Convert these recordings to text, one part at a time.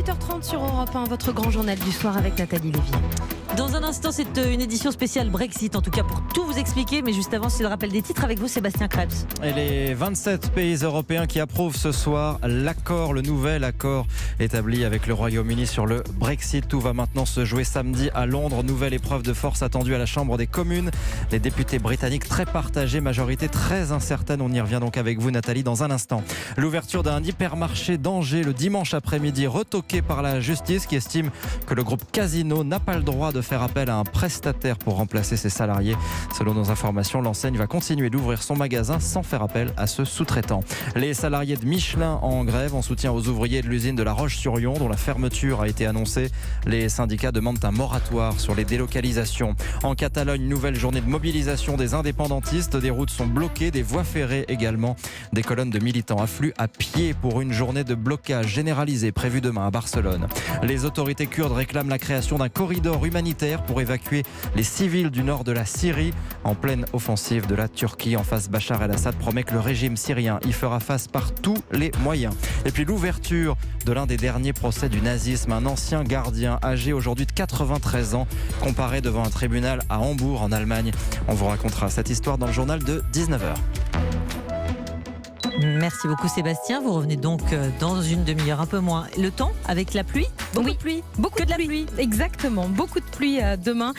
8h30 sur Europe 1, votre grand journal du soir avec Nathalie Lévy. Dans un instant, c'est une édition spéciale Brexit, en tout cas pour tout vous expliquer. Mais juste avant, c'est le rappel des titres avec vous, Sébastien Krebs. Et les 27 pays européens qui approuvent ce soir l'accord, le nouvel accord établi avec le Royaume-Uni sur le Brexit. Tout va maintenant se jouer samedi à Londres. Nouvelle épreuve de force attendue à la Chambre des communes. Les députés britanniques très partagés, majorité très incertaine. On y revient donc avec vous, Nathalie, dans un instant. L'ouverture d'un hypermarché d'Angers le dimanche après-midi, retoqué par la justice qui estime que le groupe Casino n'a pas le droit de faire appel à un prestataire pour remplacer ses salariés. Selon nos informations, l'enseigne va continuer d'ouvrir son magasin sans faire appel à ce sous-traitant. Les salariés de Michelin en grève en soutien aux ouvriers de l'usine de La Roche-sur-Yon dont la fermeture a été annoncée. Les syndicats demandent un moratoire sur les délocalisations. En Catalogne, nouvelle journée de mobilisation des indépendantistes. Des routes sont bloquées, des voies ferrées également. Des colonnes de militants affluent à pied pour une journée de blocage généralisée prévue demain à Barcelone. Les autorités kurdes réclament la création d'un corridor humanitaire pour évacuer les civils du nord de la Syrie. En pleine offensive de la Turquie en face, Bachar el-Assad promet que le régime syrien y fera face par tous les moyens. Et puis l'ouverture de l'un des derniers procès du nazisme. Un ancien gardien âgé aujourd'hui de 93 ans comparé devant un tribunal à Hambourg en Allemagne. On vous racontera cette histoire dans le journal de 19h. Merci beaucoup Sébastien, vous revenez donc dans une demi-heure, un peu moins. Le temps avec la pluie? Beaucoup de pluie. Beaucoup de pluie. Exactement, beaucoup de pluie demain.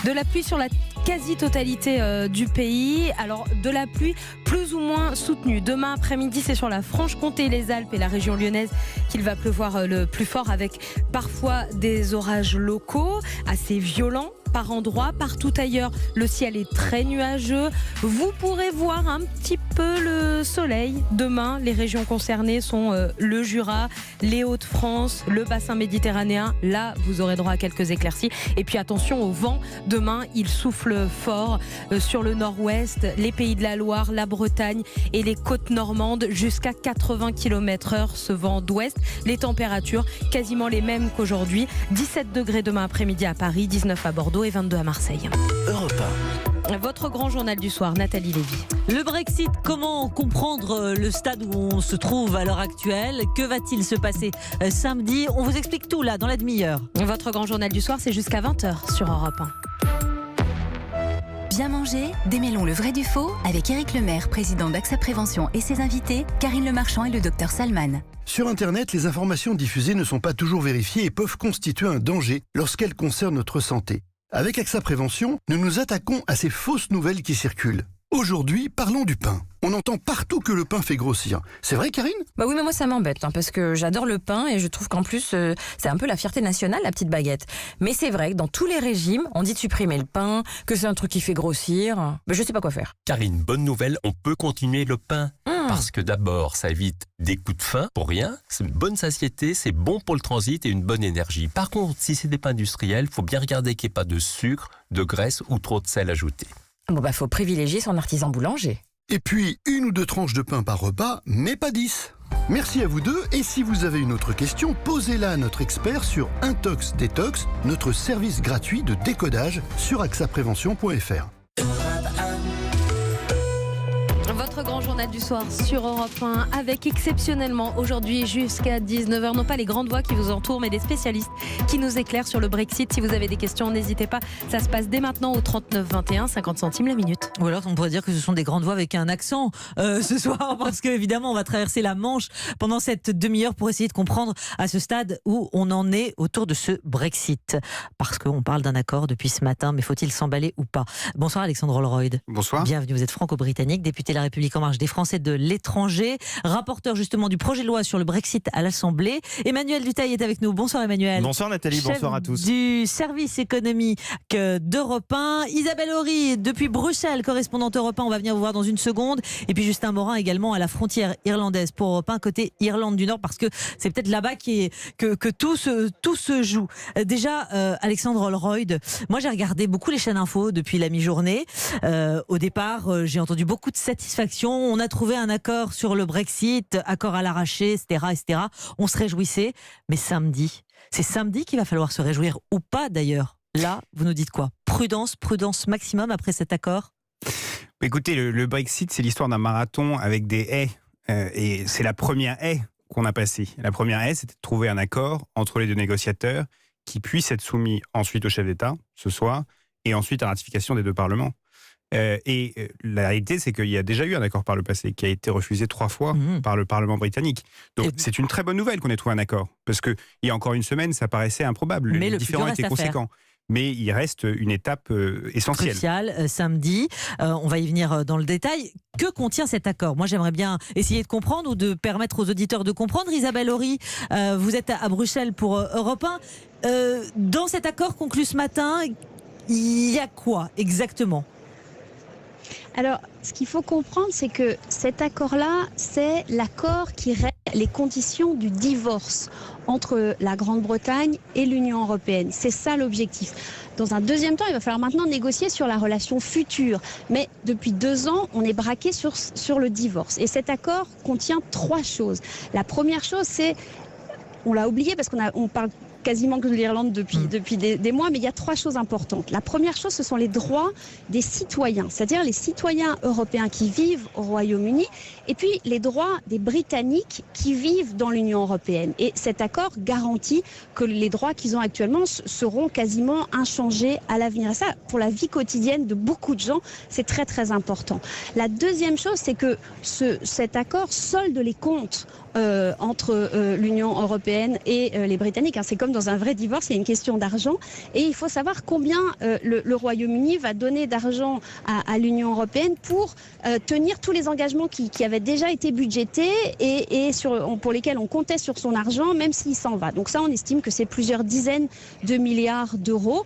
De la pluie sur la quasi-totalité du pays. Alors de la pluie plus ou moins soutenue. Demain après-midi, c'est sur la Franche-Comté, les Alpes et la région lyonnaise qu'il va pleuvoir le plus fort, avec parfois des orages locaux assez violents. Par endroits, partout ailleurs, le ciel est très nuageux. Vous pourrez voir un petit peu le soleil. Demain, les régions concernées sont le Jura, les Hauts-de-France, le bassin méditerranéen. Là, vous aurez droit à quelques éclaircies. Et puis attention au vent. Demain, il souffle fort sur le nord-ouest, les pays de la Loire, la Bretagne et les côtes normandes, jusqu'à 80 km/h ce vent d'ouest. Les températures, quasiment les mêmes qu'aujourd'hui. 17 degrés demain après-midi à Paris, 19 à Bordeaux et 22 à Marseille. Europe 1. Votre grand journal du soir, Nathalie Lévy. Le Brexit, comment comprendre le stade où on se trouve à l'heure actuelle? Que va-t-il se passer samedi? On vous explique tout là, dans la demi-heure. Votre grand journal du soir, c'est jusqu'à 20h sur Europe 1. Bien manger, démêlons le vrai du faux avec Éric Lemaire, président d'AXA Prévention et ses invités, Karine Lemarchand et le docteur Salman. Sur Internet, les informations diffusées ne sont pas toujours vérifiées et peuvent constituer un danger lorsqu'elles concernent notre santé. Avec AXA Prévention, nous nous attaquons à ces fausses nouvelles qui circulent. Aujourd'hui, parlons du pain. On entend partout que le pain fait grossir. C'est vrai, Karine ? Bah oui, mais moi ça m'embête parce que j'adore le pain et je trouve qu'en plus c'est un peu la fierté nationale, la petite baguette. Mais c'est vrai que dans tous les régimes, on dit de supprimer le pain, que c'est un truc qui fait grossir. Mais je sais pas quoi faire. Karine, bonne nouvelle, on peut continuer le pain. Parce que d'abord, ça évite des coups de faim pour rien. C'est une bonne satiété, c'est bon pour le transit et une bonne énergie. Par contre, si c'est des pains industriels, il faut bien regarder qu'il n'y ait pas de sucre, de graisse ou trop de sel ajouté. Bon faut privilégier son artisan boulanger. Et puis, 1 ou 2 tranches de pain par repas, mais pas 10. Merci à vous deux, et si vous avez une autre question, posez-la à notre expert sur Intox Détox, notre service gratuit de décodage sur axaprévention.fr. Votre grand journal du soir sur Europe 1 avec exceptionnellement aujourd'hui jusqu'à 19h, non pas les grandes voix qui vous entourent mais des spécialistes qui nous éclairent sur le Brexit. Si vous avez des questions, n'hésitez pas, ça se passe dès maintenant au 39 21, 50 centimes la minute. Ou alors on pourrait dire que ce sont des grandes voix avec un accent ce soir, parce qu'évidemment on va traverser la Manche pendant cette demi-heure pour essayer de comprendre à ce stade où on en est autour de ce Brexit. Parce qu'on parle d'un accord depuis ce matin, mais faut-il s'emballer ou pas? Bonsoir Alexandre Holroyd. Bonsoir. Bienvenue, vous êtes franco-britannique, député de la République en marche des Français de l'étranger, rapporteur justement du projet de loi sur le Brexit à l'Assemblée. Emmanuel Dutail est avec nous. Bonsoir Emmanuel. Bonsoir Nathalie, bonsoir à tous. Du service économique d'Europe 1. Isabelle Horry depuis Bruxelles, correspondante Europe 1. On va venir vous voir dans une seconde. Et puis Justin Morin également à la frontière irlandaise pour Europe 1, côté Irlande du Nord, parce que c'est peut-être là-bas que tout se joue. Déjà, Alexandre Holroyd, moi j'ai regardé beaucoup les chaînes info depuis la mi-journée. Au départ, j'ai entendu beaucoup de satisfaction. On a trouvé un accord sur le Brexit, accord à l'arraché, etc. On se réjouissait. Mais samedi, c'est samedi qu'il va falloir se réjouir ou pas d'ailleurs. Là, vous nous dites quoi? Prudence maximum après cet accord? Écoutez, le Brexit, c'est l'histoire d'un marathon avec des haies. Et c'est la première haie qu'on a passées. La première est, c'était de trouver un accord entre les deux négociateurs qui puisse être soumis ensuite au chef d'État ce soir et ensuite à ratification des deux parlements. La réalité, c'est qu'il y a déjà eu un accord par le passé qui a été refusé 3 fois par le Parlement britannique. Donc c'est une très bonne nouvelle qu'on ait trouvé un accord. Parce qu'il y a encore une semaine, ça paraissait improbable. Mais les différends étaient conséquents. Mais il reste une étape essentielle. Crucial, samedi. On va y venir dans le détail. Que contient cet accord ? Moi, j'aimerais bien essayer de comprendre ou de permettre aux auditeurs de comprendre. Isabelle Horry, vous êtes à Bruxelles pour Europe 1. Dans cet accord conclu ce matin, il y a quoi exactement ? Alors, ce qu'il faut comprendre, c'est que cet accord-là, c'est l'accord qui règle les conditions du divorce entre la Grande-Bretagne et l'Union européenne. C'est ça l'objectif. Dans un deuxième temps, il va falloir maintenant négocier sur la relation future. Mais depuis 2 ans, on est braqué sur le divorce. Et cet accord contient 3 choses. La première chose, c'est, on l'a oublié parce qu'on parle quasiment que de l'Irlande depuis des mois, mais il y a 3 choses importantes. La première chose, ce sont les droits des citoyens, c'est-à-dire les citoyens européens qui vivent au Royaume-Uni, et puis les droits des Britanniques qui vivent dans l'Union européenne. Et cet accord garantit que les droits qu'ils ont actuellement seront quasiment inchangés à l'avenir. Et ça, pour la vie quotidienne de beaucoup de gens, c'est très très important. La deuxième chose, c'est que cet accord solde les comptes entre l'Union européenne et les Britanniques. C'est comme dans un vrai divorce, il y a une question d'argent et il faut savoir combien le Royaume-Uni va donner d'argent à l'Union européenne pour tenir tous les engagements qui avaient déjà été budgétés et pour lesquels on comptait sur son argent, même s'il s'en va. Donc ça, on estime que c'est plusieurs dizaines de milliards d'euros.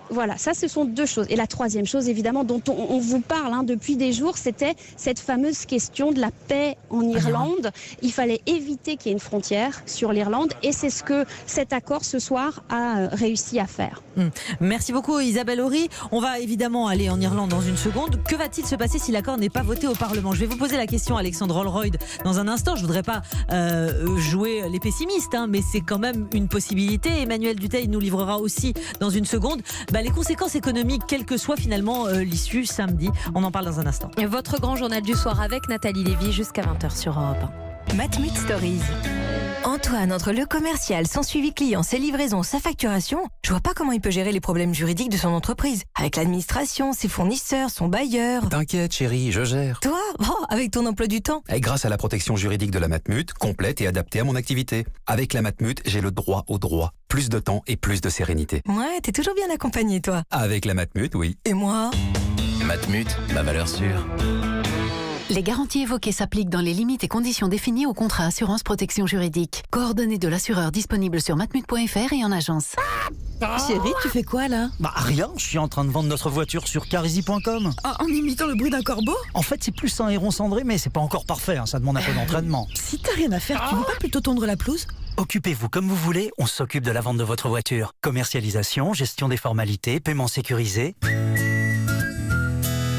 Voilà, ça ce sont 2 choses. Et la troisième chose, évidemment, dont on vous parle depuis des jours, c'était cette fameuse question de la paix en Irlande. Il fallait éviter qu'il y ait une frontière sur l'Irlande et c'est ce que cet accord ce soir a réussi à faire. Merci beaucoup Isabelle Horry. On va évidemment aller en Irlande dans une seconde. Que va-t-il se passer si l'accord n'est pas voté au Parlement ? Je vais vous poser la question, Alexandre Holroyd, dans un instant. Je ne voudrais pas jouer les pessimistes, mais c'est quand même une possibilité. Emmanuel Dutheil nous livrera aussi dans une seconde les conséquences économiques, quelle que soit finalement l'issue samedi. On en parle dans un instant. Votre grand journal du soir avec Nathalie Lévy jusqu'à 20h sur Europe 1. Matmut Stories. Antoine, entre le commercial, son suivi client, ses livraisons, sa facturation, je vois pas comment il peut gérer les problèmes juridiques de son entreprise. Avec l'administration, ses fournisseurs, son bailleur. T'inquiète chérie, je gère. Toi, avec ton emploi du temps. Et grâce à la protection juridique de la Matmut, complète et adaptée à mon activité. Avec la Matmut, j'ai le droit au droit. Plus de temps et plus de sérénité. Ouais, t'es toujours bien accompagné, toi. Avec la Matmut, oui. Et moi ? Matmut, ma valeur sûre. Les garanties évoquées s'appliquent dans les limites et conditions définies au contrat assurance protection juridique. Coordonnées de l'assureur disponibles sur matmut.fr et en agence. Chérie, tu fais quoi là ? Rien, je suis en train de vendre notre voiture sur Carizy.com. En imitant le bruit d'un corbeau ? En fait, c'est plus un héron cendré, mais c'est pas encore parfait, ça demande un peu d'entraînement. Si t'as rien à faire, tu veux pas plutôt tondre la pelouse ? Occupez-vous comme vous voulez, on s'occupe de la vente de votre voiture. Commercialisation, gestion des formalités, paiement sécurisé.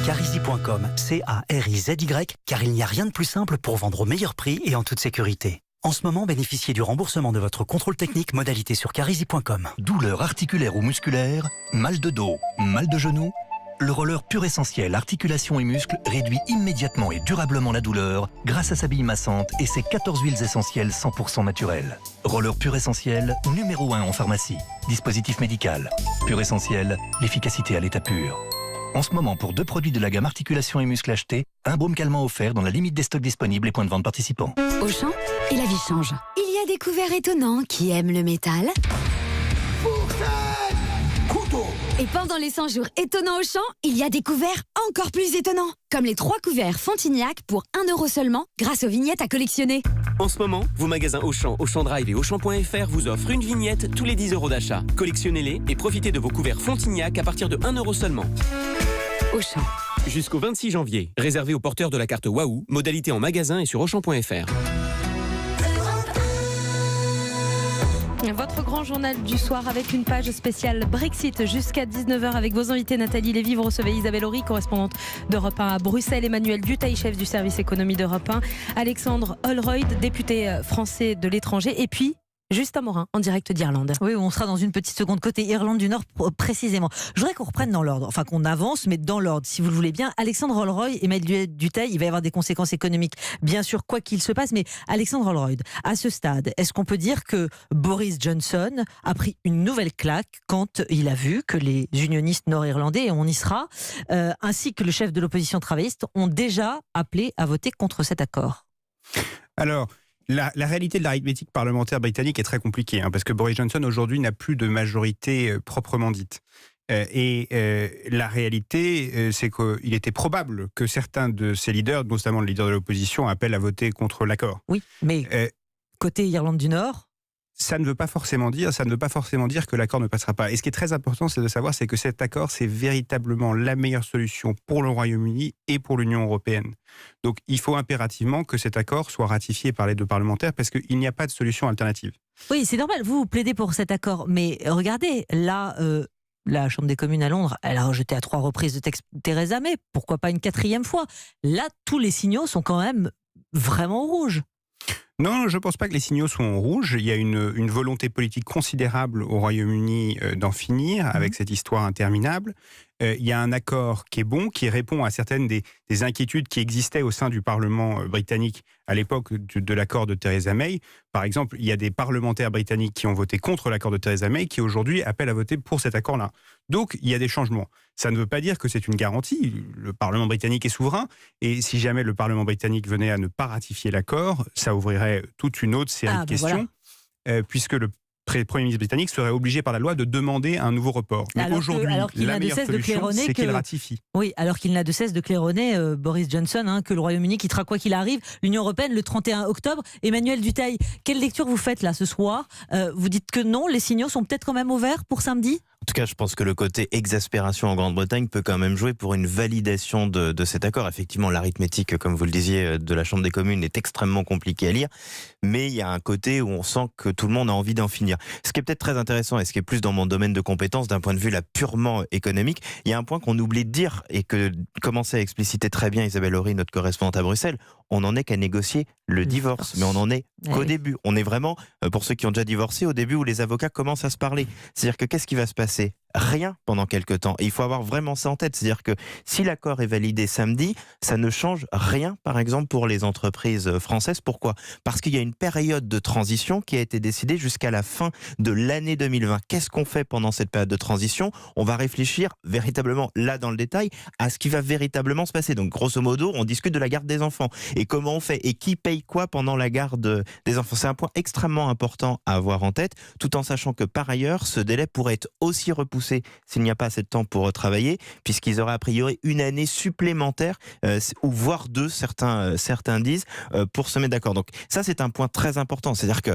Carizy.com, C-A-R-I-Z-Y, car il n'y a rien de plus simple pour vendre au meilleur prix et en toute sécurité. En ce moment, bénéficiez du remboursement de votre contrôle technique, modalité sur Carizy.com. Douleur articulaire ou musculaire, mal de dos, mal de genou. Le roller Pur Essentiel articulations et muscles réduit immédiatement et durablement la douleur grâce à sa bille massante et ses 14 huiles essentielles 100% naturelles. Roller Pur Essentiel, numéro 1 en pharmacie. Dispositif médical. Pur Essentiel, l'efficacité à l'état pur. En ce moment, pour 2 produits de la gamme articulations et muscles achetés, un baume calmant offert dans la limite des stocks disponibles et points de vente participants. Auchan, et la vie change. Il y a des couverts étonnants qui aiment le métal. Et pendant les 100 jours étonnants Auchan, il y a des couverts encore plus étonnants. Comme les 3 couverts Fontignac pour 1 € seulement, grâce aux vignettes à collectionner. En ce moment, vos magasins Auchan, Auchan Drive et Auchan.fr vous offrent une vignette tous les 10 € d'achat. Collectionnez-les et profitez de vos couverts Fontignac à partir de 1 € seulement. Auchan. Jusqu'au 26 janvier. Réservé aux porteurs de la carte Waouh. Modalité en magasin et sur Auchan.fr. Votre grand journal du soir avec une page spéciale Brexit jusqu'à 19h avec vos invités Nathalie Lévy. Vous recevez Isabelle Horry, correspondante d'Europe 1 à Bruxelles, Emmanuel Dutheil, chef du service économie d'Europe 1, Alexandre Holroyd, député français de l'étranger, et puis Juste à Morin, en direct d'Irlande. Oui, on sera dans une petite seconde côté Irlande du Nord précisément. Je voudrais qu'on reprenne dans l'ordre, enfin qu'on avance, mais dans l'ordre, si vous le voulez bien. Alexandre Holroyd et Maëlle Dutheil, il va y avoir des conséquences économiques, bien sûr, quoi qu'il se passe. Mais Alexandre Holroyd, à ce stade, est-ce qu'on peut dire que Boris Johnson a pris une nouvelle claque quand il a vu que les unionistes nord-irlandais, et on y sera, ainsi que le chef de l'opposition travailliste, ont déjà appelé à voter contre cet accord? Alors, la réalité de l'arithmétique parlementaire britannique est très compliquée, parce que Boris Johnson aujourd'hui n'a plus de majorité proprement dite. La réalité, c'est qu'il était probable que certains de ses leaders, notamment le leader de l'opposition, appellent à voter contre l'accord. Oui, mais côté Irlande du Nord, ça ne veut pas forcément dire que l'accord ne passera pas. Et ce qui est très important, c'est de savoir, c'est que cet accord, c'est véritablement la meilleure solution pour le Royaume-Uni et pour l'Union européenne. Donc, il faut impérativement que cet accord soit ratifié par les deux parlementaires parce qu'il n'y a pas de solution alternative. Oui, c'est normal. Vous plaidez pour cet accord, mais regardez, là, la Chambre des communes à Londres, elle a rejeté à 3 reprises le texte Theresa May. Pourquoi pas une 4e fois? Là, tous les signaux sont quand même vraiment rouges. Non, je ne pense pas que les signaux sont en rouge. Il y a une volonté politique considérable au Royaume-Uni d'en finir avec cette histoire interminable. Il y a un accord qui est bon, qui répond à certaines des inquiétudes qui existaient au sein du Parlement britannique à l'époque de l'accord de Theresa May. Par exemple, il y a des parlementaires britanniques qui ont voté contre l'accord de Theresa May qui aujourd'hui appellent à voter pour cet accord-là. Donc, il y a des changements. Ça ne veut pas dire que c'est une garantie. Le Parlement britannique est souverain et si jamais le Parlement britannique venait à ne pas ratifier l'accord, ça ouvrirait toute une autre série de questions, puisque le Premier ministre britannique serait obligé par la loi de demander un nouveau report. Mais aujourd'hui, la meilleure solution, c'est qu'il ratifie. Oui, alors qu'il n'a de cesse de claironner, Boris Johnson, que le Royaume-Uni quittera quoi qu'il arrive l'Union européenne le 31 octobre. Emmanuel Dutheil, quelle lecture vous faites là ce soir? Vous dites que non, les signaux sont peut-être quand même ouverts pour samedi? En tout cas, je pense que le côté exaspération en Grande-Bretagne peut quand même jouer pour une validation de cet accord. Effectivement, l'arithmétique, comme vous le disiez, de la Chambre des communes est extrêmement compliquée à lire, mais il y a un côté où on sent que tout le monde a envie d'en finir. Ce qui est peut-être très intéressant et ce qui est plus dans mon domaine de compétences d'un point de vue là purement économique, il y a un point qu'on oublie de dire et que commençait à expliciter très bien Isabelle Horry, notre correspondante à Bruxelles. On n'en est qu'à négocier le divorce, mais on n'en est qu'au début. On est vraiment, pour ceux qui ont déjà divorcé, au début où les avocats commencent à se parler. C'est-à-dire que qu'est-ce qui va se passer? Rien pendant quelques temps. Et il faut avoir vraiment ça en tête. C'est-à-dire que si l'accord est validé samedi, ça ne change rien, par exemple, pour les entreprises françaises. Pourquoi? Parce qu'il y a une période de transition qui a été décidée jusqu'à la fin de l'année 2020. Qu'est-ce qu'on fait pendant cette période de transition? On va réfléchir véritablement, là dans le détail, à ce qui va véritablement se passer. Donc, grosso modo, on discute de la garde des enfants. Et comment on fait? Et qui paye quoi pendant la garde des enfants? C'est un point extrêmement important à avoir en tête, tout en sachant que, par ailleurs, ce délai pourrait être aussi repoussé s'il n'y a pas assez de temps pour travailler, puisqu'ils auraient a priori une année supplémentaire, ou voire 2, certains disent, pour se mettre d'accord. Donc ça, c'est un point très important. C'est-à-dire que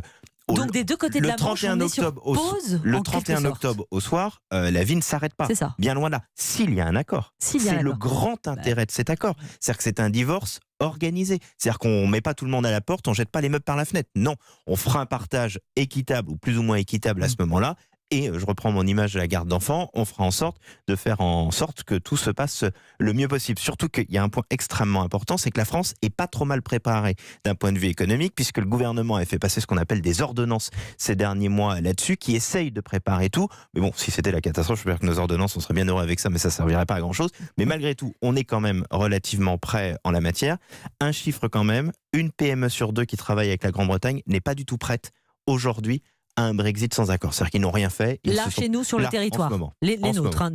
donc des deux côtés de la Manche, on est sur pause. Le 31 octobre au soir, la vie ne s'arrête pas. C'est ça. Bien loin de là. S'il y a un accord, c'est le grand intérêt de cet accord. C'est-à-dire que c'est un divorce organisé. C'est-à-dire qu'on ne met pas tout le monde à la porte, on ne jette pas les meubles par la fenêtre. Non, on fera un partage équitable ou plus ou moins équitable à ce moment-là. Et je reprends mon image de la garde d'enfants, on fera en sorte de faire en sorte que tout se passe le mieux possible. Surtout qu'il y a un point extrêmement important, c'est que la France est pas trop mal préparée d'un point de vue économique, puisque le gouvernement a fait passer ce qu'on appelle des ordonnances ces derniers mois là-dessus, qui essayent de préparer tout. Mais bon, si c'était la catastrophe, je veux dire que nos ordonnances, on serait bien heureux avec ça, mais ça servirait pas à grand-chose. Mais malgré tout, on est quand même relativement prêt en la matière. Un chiffre quand même, une PME sur 2 qui travaille avec la Grande-Bretagne n'est pas du tout prête aujourd'hui à un Brexit sans accord. C'est-à-dire qu'ils n'ont rien fait. Là, chez nous, sur le territoire. Les nôtres.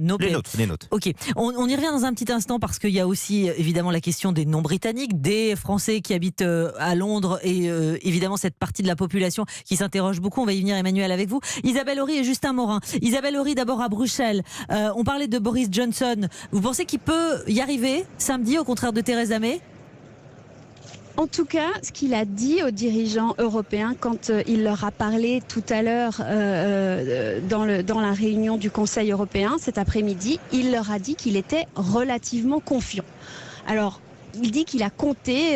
Les nôtres. Ok. On y revient dans un petit instant parce qu'il y a aussi évidemment la question des non-britanniques, des Français qui habitent à Londres et évidemment cette partie de la population qui s'interroge beaucoup. On va y venir, Emmanuel, avec vous. Isabelle Horry et Justin Morin. Isabelle Horry, d'abord à Bruxelles. On parlait de Boris Johnson. Vous pensez qu'il peut y arriver samedi, au contraire de Theresa May ? En tout cas, ce qu'il a dit aux dirigeants européens quand il leur a parlé tout à l'heure dans la réunion du Conseil européen cet après-midi, il leur a dit qu'il était relativement confiant. Alors, il dit qu'il a compté,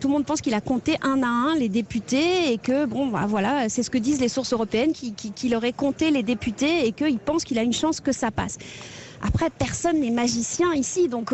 tout le monde pense qu'il a compté un à un les députés et que, voilà, c'est ce que disent les sources européennes, qu'il aurait compté les députés et qu'il pense qu'il a une chance que ça passe. Après, personne n'est magicien ici, donc...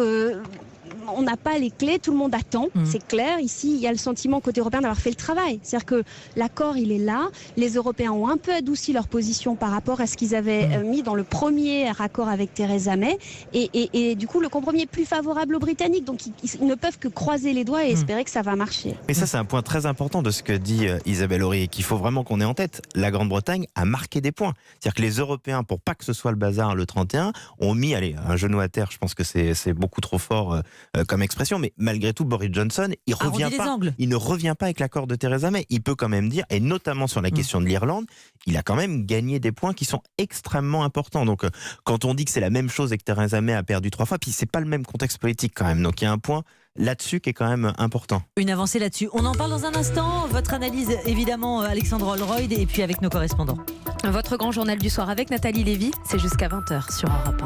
on n'a pas les clés, tout le monde attend, c'est clair. Ici, il y a le sentiment côté européen d'avoir fait le travail. C'est-à-dire que l'accord, il est là. Les Européens ont un peu adouci leur position par rapport à ce qu'ils avaient mis dans le premier accord avec Theresa May. Et du coup, le compromis est plus favorable aux Britanniques. Donc, ils ne peuvent que croiser les doigts et espérer que ça va marcher. Mais ça, c'est un point très important de ce que dit Isabelle Horry et qu'il faut vraiment qu'on ait en tête. La Grande-Bretagne a marqué des points. C'est-à-dire que les Européens, pour pas que ce soit le bazar le 31, ont mis un genou à terre. Je pense que c'est beaucoup trop fort comme expression, mais malgré tout, Boris Johnson, il ne revient pas avec l'accord de Theresa May. Il peut quand même dire, et notamment sur la question de l'Irlande, il a quand même gagné des points qui sont extrêmement importants. Donc, quand on dit que c'est la même chose et que Theresa May a perdu 3 fois, puis c'est pas le même contexte politique quand même. Donc, il y a un point là-dessus qui est quand même important. Une avancée là-dessus. On en parle dans un instant. Votre analyse, évidemment, Alexandre Holroyd, et puis avec nos correspondants. Votre grand journal du soir avec Nathalie Lévy, c'est jusqu'à 20h sur Europe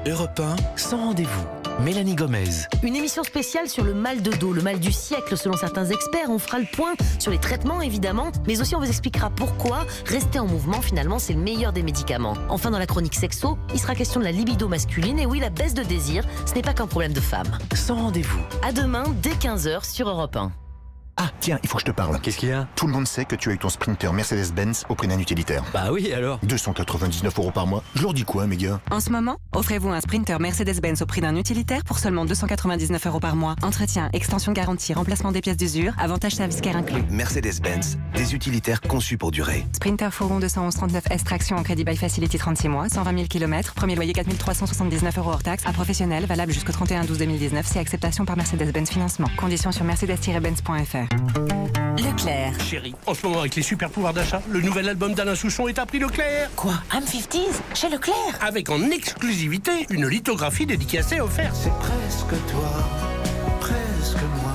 1. Europe 1, sans rendez-vous. Mélanie Gomez. Une émission spéciale sur le mal de dos, le mal du siècle selon certains experts. On fera le point sur les traitements évidemment, mais aussi on vous expliquera pourquoi rester en mouvement finalement c'est le meilleur des médicaments. Enfin dans la chronique sexo, il sera question de la libido masculine et oui la baisse de désir, ce n'est pas qu'un problème de femme. Sans rendez-vous. À demain dès 15h sur Europe 1. Ah, tiens, il faut que je te parle. Qu'est-ce qu'il y a? Tout le monde sait que tu as eu ton Sprinter Mercedes-Benz au prix d'un utilitaire. Bah oui, alors 299 € par mois. Je leur dis quoi, mes gars? En ce moment, offrez-vous un Sprinter Mercedes-Benz au prix d'un utilitaire pour seulement 299 € par mois. Entretien, extension garantie, remplacement des pièces d'usure, avantage service care inclus. Mercedes-Benz, des utilitaires conçus pour durer. Sprinter Fourgon 211 39 S traction en crédit by Facility 36 mois, 120 000 km, premier loyer 4 379 € hors taxe, à professionnel, valable jusqu'au 31/12/2019, c'est acceptation par Mercedes-Benz Financement. Conditions sur mercedes-benz.fr. Leclerc. Chérie, en ce moment avec les super pouvoirs d'achat, le nouvel album d'Alain Souchon est à prix Leclerc. Quoi? I'm 50s chez Leclerc? Avec en exclusivité une lithographie dédicacée offerte. C'est presque toi, presque moi.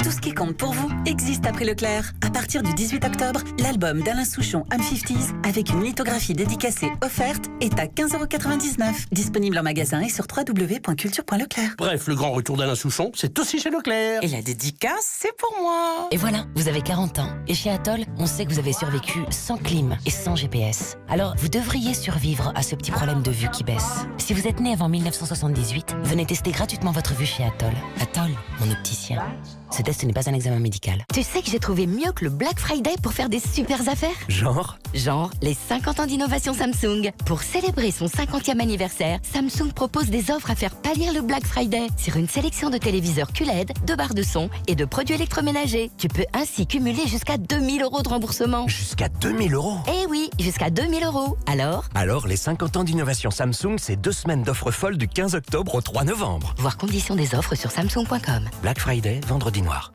Tout ce qui compte pour vous existe à prix Leclerc. À partir du 18 octobre, l'album d'Alain Souchon I'm 50s avec une lithographie dédicacée offerte est à 15,99 €. Disponible en magasin et sur www.culture.leclerc. Bref, le grand retour d'Alain Souchon, c'est aussi chez Leclerc. Et la dédicace, c'est pour moi. Et voilà, vous avez 40 ans. Et chez Atoll, on sait que vous avez survécu sans clim et sans GPS. Alors, vous devriez survivre à ce petit problème de vue qui baisse. Si vous êtes né avant 1978, venez tester gratuitement votre vue chez Atoll. Atoll, mon opticien. Ce test n'est pas un examen médical. Tu sais que j'ai trouvé mieux que le Black Friday pour faire des super affaires? Genre les 50 ans d'innovation Samsung. Pour célébrer son 50e anniversaire, Samsung propose des offres à faire pâlir le Black Friday sur une sélection de téléviseurs QLED, de barres de son et de produits électroménagers. Tu peux ainsi cumuler jusqu'à 2000 € de remboursement. Jusqu'à 2000 €? Eh oui, jusqu'à 2000 €. Alors, les 50 ans d'innovation Samsung, c'est 2 semaines d'offres folles du 15 octobre au 3 novembre. Voir conditions des offres sur Samsung.com. Black Friday, vendredi noir.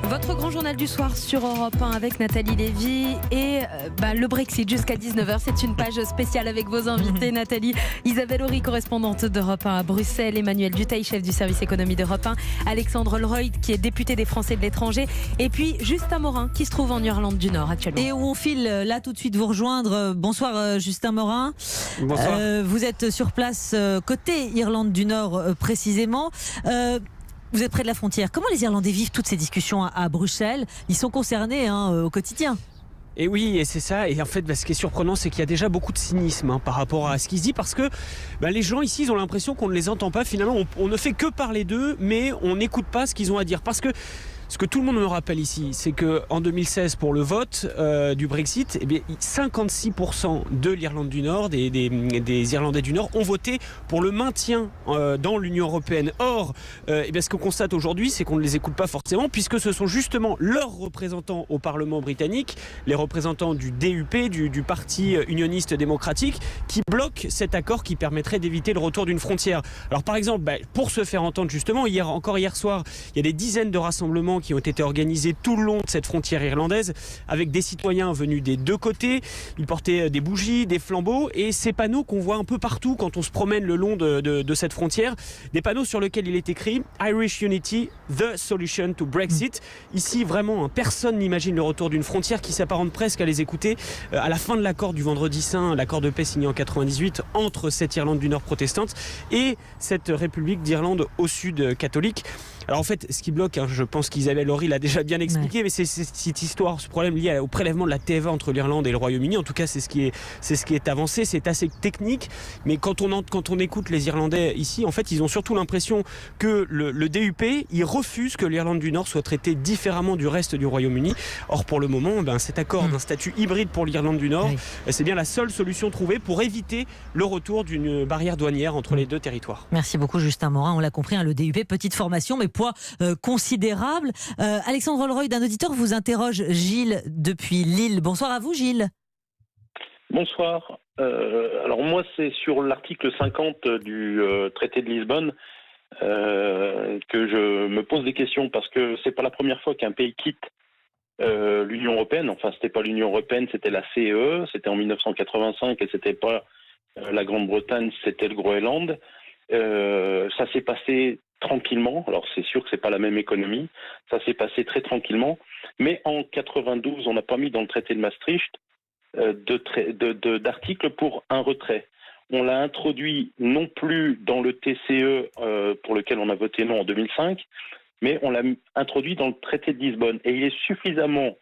Votre grand journal du soir sur Europe 1 avec Nathalie Lévy et le Brexit jusqu'à 19h. C'est une page spéciale avec vos invités, Nathalie. Isabelle Horry, correspondante d'Europe 1 à Bruxelles. Emmanuel Dutheil, chef du service économie d'Europe 1. Alexandre Holroyd, qui est député des Français de l'étranger. Et puis Justin Morin, qui se trouve en Irlande du Nord actuellement. Et où on file là tout de suite vous rejoindre. Bonsoir Justin Morin. Bonsoir. Vous êtes sur place côté Irlande du Nord précisément. Vous êtes près de la frontière. Comment les Irlandais vivent toutes ces discussions à Bruxelles? Ils sont concernés au quotidien. Et oui, et c'est ça. Et en fait, ce qui est surprenant, c'est qu'il y a déjà beaucoup de cynisme par rapport à ce qui se dit, parce que les gens ici, ils ont l'impression qu'on ne les entend pas. Finalement, on ne fait que parler d'eux, mais on n'écoute pas ce qu'ils ont à dire. Parce que ce que tout le monde me rappelle ici, c'est qu'en 2016, pour le vote du Brexit, 56% de l'Irlande du Nord, des Irlandais du Nord, ont voté pour le maintien dans l'Union européenne. Or, ce qu'on constate aujourd'hui, c'est qu'on ne les écoute pas forcément, puisque ce sont justement leurs représentants au Parlement britannique, les représentants du DUP, du Parti unioniste démocratique, qui bloquent cet accord qui permettrait d'éviter le retour d'une frontière. Alors par exemple, pour se faire entendre justement, hier soir, il y a des dizaines de rassemblements qui ont été organisés tout le long de cette frontière irlandaise avec des citoyens venus des deux côtés. Ils portaient des bougies, des flambeaux et ces panneaux qu'on voit un peu partout quand on se promène le long de cette frontière, des panneaux sur lesquels il est écrit Irish Unity, the solution to Brexit. Ici vraiment personne n'imagine le retour d'une frontière qui s'apparente presque à les écouter à la fin de l'accord du Vendredi Saint, l'accord de paix signé en 98 entre cette Irlande du Nord protestante et cette République d'Irlande au sud catholique. Alors en fait, ce qui bloque, je pense qu'Isabelle Horry l'a déjà bien expliqué, mais c'est cette histoire, ce problème lié au prélèvement de la TVA entre l'Irlande et le Royaume-Uni. En tout cas, c'est ce qui est avancé. C'est assez technique, mais quand on écoute les Irlandais ici, en fait, ils ont surtout l'impression que le DUP, il refuse que l'Irlande du Nord soit traitée différemment du reste du Royaume-Uni. Or, pour le moment, cet accord d'un statut hybride pour l'Irlande du Nord, c'est bien la seule solution trouvée pour éviter le retour d'une barrière douanière entre les deux territoires. Merci beaucoup Justin Morin, on l'a compris, le DUP, petite formation mais poids considérable. Alexandre Holroyd, un auditeur vous interroge, Gilles depuis Lille. Bonsoir à vous Gilles. Bonsoir. Alors moi c'est sur l'article 50 du traité de Lisbonne que je me pose des questions parce que c'est pas la première fois qu'un pays quitte l'Union européenne. Enfin c'était pas l'Union européenne, c'était la CE, c'était en 1985 et c'était pas la Grande-Bretagne, c'était le Groenland. Ça s'est passé tranquillement. Alors c'est sûr que c'est pas la même économie. Ça s'est passé très tranquillement. Mais en 92, on n'a pas mis dans le traité de Maastricht d'article pour un retrait. On l'a introduit non plus dans le TCE pour lequel on a voté non en 2005, mais on l'a introduit dans le traité de Lisbonne. Et il est suffisamment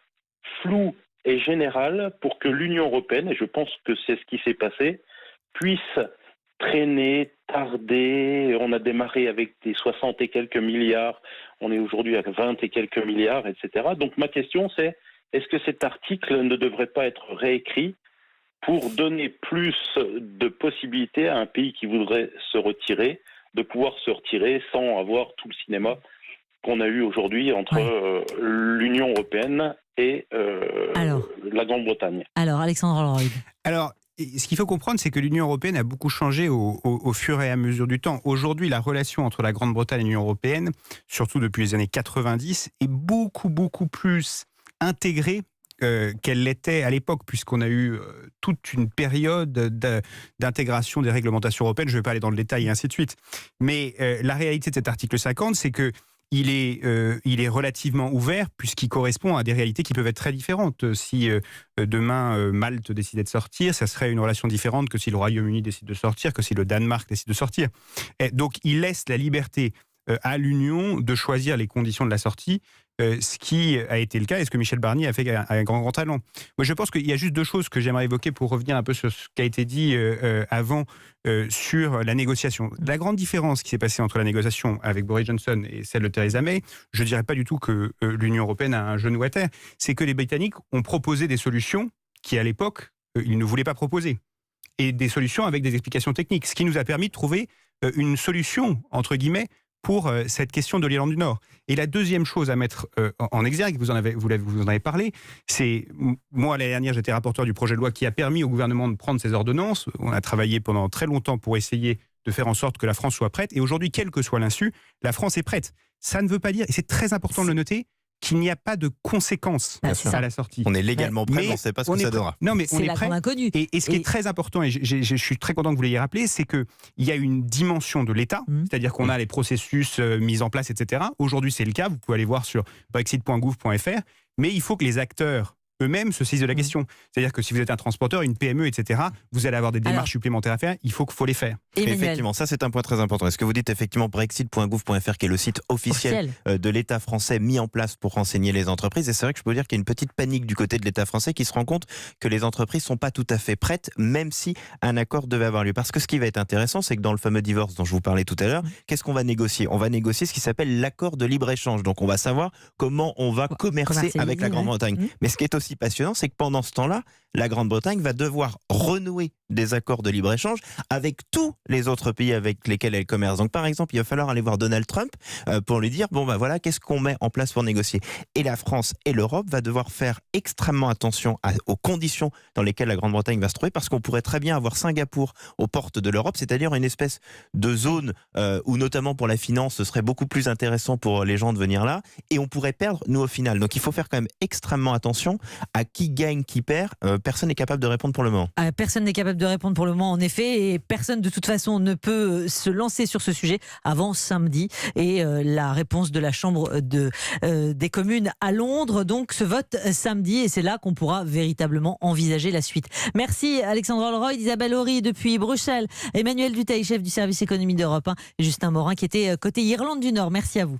flou et général pour que l'Union européenne, et je pense que c'est ce qui s'est passé, puisse traîner, tarder. On a démarré avec des 60 et quelques milliards, on est aujourd'hui à 20 et quelques milliards, etc. Donc ma question c'est, est-ce que cet article ne devrait pas être réécrit pour donner plus de possibilités à un pays qui voudrait se retirer, de pouvoir se retirer sans avoir tout le cinéma qu'on a eu aujourd'hui entre l'Union européenne et la Grande-Bretagne. Alors, Alexandre Holroyd. Alors, ce qu'il faut comprendre, c'est que l'Union européenne a beaucoup changé au fur et à mesure du temps. Aujourd'hui, la relation entre la Grande-Bretagne et l'Union européenne, surtout depuis les années 90, est beaucoup, beaucoup plus intégrée qu'elle l'était à l'époque, puisqu'on a eu toute une période d'intégration des réglementations européennes. Je ne vais pas aller dans le détail et ainsi de suite. Mais la réalité de cet article 50, c'est que il est relativement ouvert puisqu'il correspond à des réalités qui peuvent être très différentes. Si demain Malte décidait de sortir, ça serait une relation différente que si le Royaume-Uni décide de sortir, que si le Danemark décide de sortir. Et donc il laisse la liberté à l'Union de choisir les conditions de la sortie, ce qui a été le cas et ce que Michel Barnier a fait avec un grand talent. Moi, je pense qu'il y a juste deux choses que j'aimerais évoquer pour revenir un peu sur ce qui a été dit avant sur la négociation. La grande différence qui s'est passée entre la négociation avec Boris Johnson et celle de Theresa May, je ne dirais pas du tout que l'Union européenne a un genou à terre, c'est que les Britanniques ont proposé des solutions qui, à l'époque, ils ne voulaient pas proposer. Et des solutions avec des explications techniques, ce qui nous a permis de trouver une solution, entre guillemets, pour cette question de l'Irlande du Nord. Et la deuxième chose à mettre en exergue, vous en avez parlé, c'est, moi l'année dernière j'étais rapporteur du projet de loi qui a permis au gouvernement de prendre ces ordonnances. On a travaillé pendant très longtemps pour essayer de faire en sorte que la France soit prête. Et aujourd'hui, quelle que soit l'insu, la France est prête. Ça ne veut pas dire, et c'est très important de le noter, qu'il n'y a pas de conséquences à la sortie. On est légalement prêt, mais on ne sait pas ce que ça donnera. Non, mais on est la prêt. grande inconnue. Et ce qui est très important, et je suis très content que vous l'ayez rappelé, c'est qu'il y a une dimension de l'État, c'est-à-dire qu'on a les processus mis en place, etc. Aujourd'hui, c'est le cas. Vous pouvez aller voir sur brexit.gouv.fr. Mais il faut que les acteurs eux-mêmes se saisissent de la question. C'est-à-dire que si vous êtes un transporteur, une PME, etc., vous allez avoir des démarches supplémentaires à faire. Il faut les faire. Effectivement, ça c'est un point très important. Est-ce que vous dites effectivement brexit.gouv.fr qui est le site officiel de l'État français mis en place pour renseigner les entreprises? Et c'est vrai que je peux dire qu'il y a une petite panique du côté de l'État français qui se rend compte que les entreprises ne sont pas tout à fait prêtes, même si un accord devait avoir lieu. Parce que ce qui va être intéressant, c'est que dans le fameux divorce dont je vous parlais tout à l'heure, qu'est-ce qu'on va négocier? On va négocier ce qui s'appelle l'accord de libre-échange. Donc on va savoir comment on va commercer avec la Grande-Bretagne. Mais ce qui est aussi passionnant, c'est que pendant ce temps-là, la Grande-Bretagne va devoir renouer des accords de libre-échange avec tous les autres pays avec lesquels elle commerce. Donc par exemple, il va falloir aller voir Donald Trump pour lui dire, bon ben voilà, qu'est-ce qu'on met en place pour négocier? Et la France et l'Europe va devoir faire extrêmement attention aux conditions dans lesquelles la Grande-Bretagne va se trouver, parce qu'on pourrait très bien avoir Singapour aux portes de l'Europe, c'est-à-dire une espèce de zone où notamment pour la finance, ce serait beaucoup plus intéressant pour les gens de venir là, et on pourrait perdre, nous, au final. Donc il faut faire quand même extrêmement attention à qui gagne, qui perd. Personne n'est capable de répondre pour le moment. Personne n'est capable de répondre pour le moment, en effet, et personne de toute façon ne peut se lancer sur ce sujet avant samedi et la réponse de la Chambre des communes à Londres. Donc ce vote samedi, et c'est là qu'on pourra véritablement envisager la suite. Merci Alexandre Holroyd, Isabelle Horry depuis Bruxelles, Emmanuel Dutheil, chef du service économie d'Europe 1, et Justin Morin qui était côté Irlande du Nord. Merci à vous.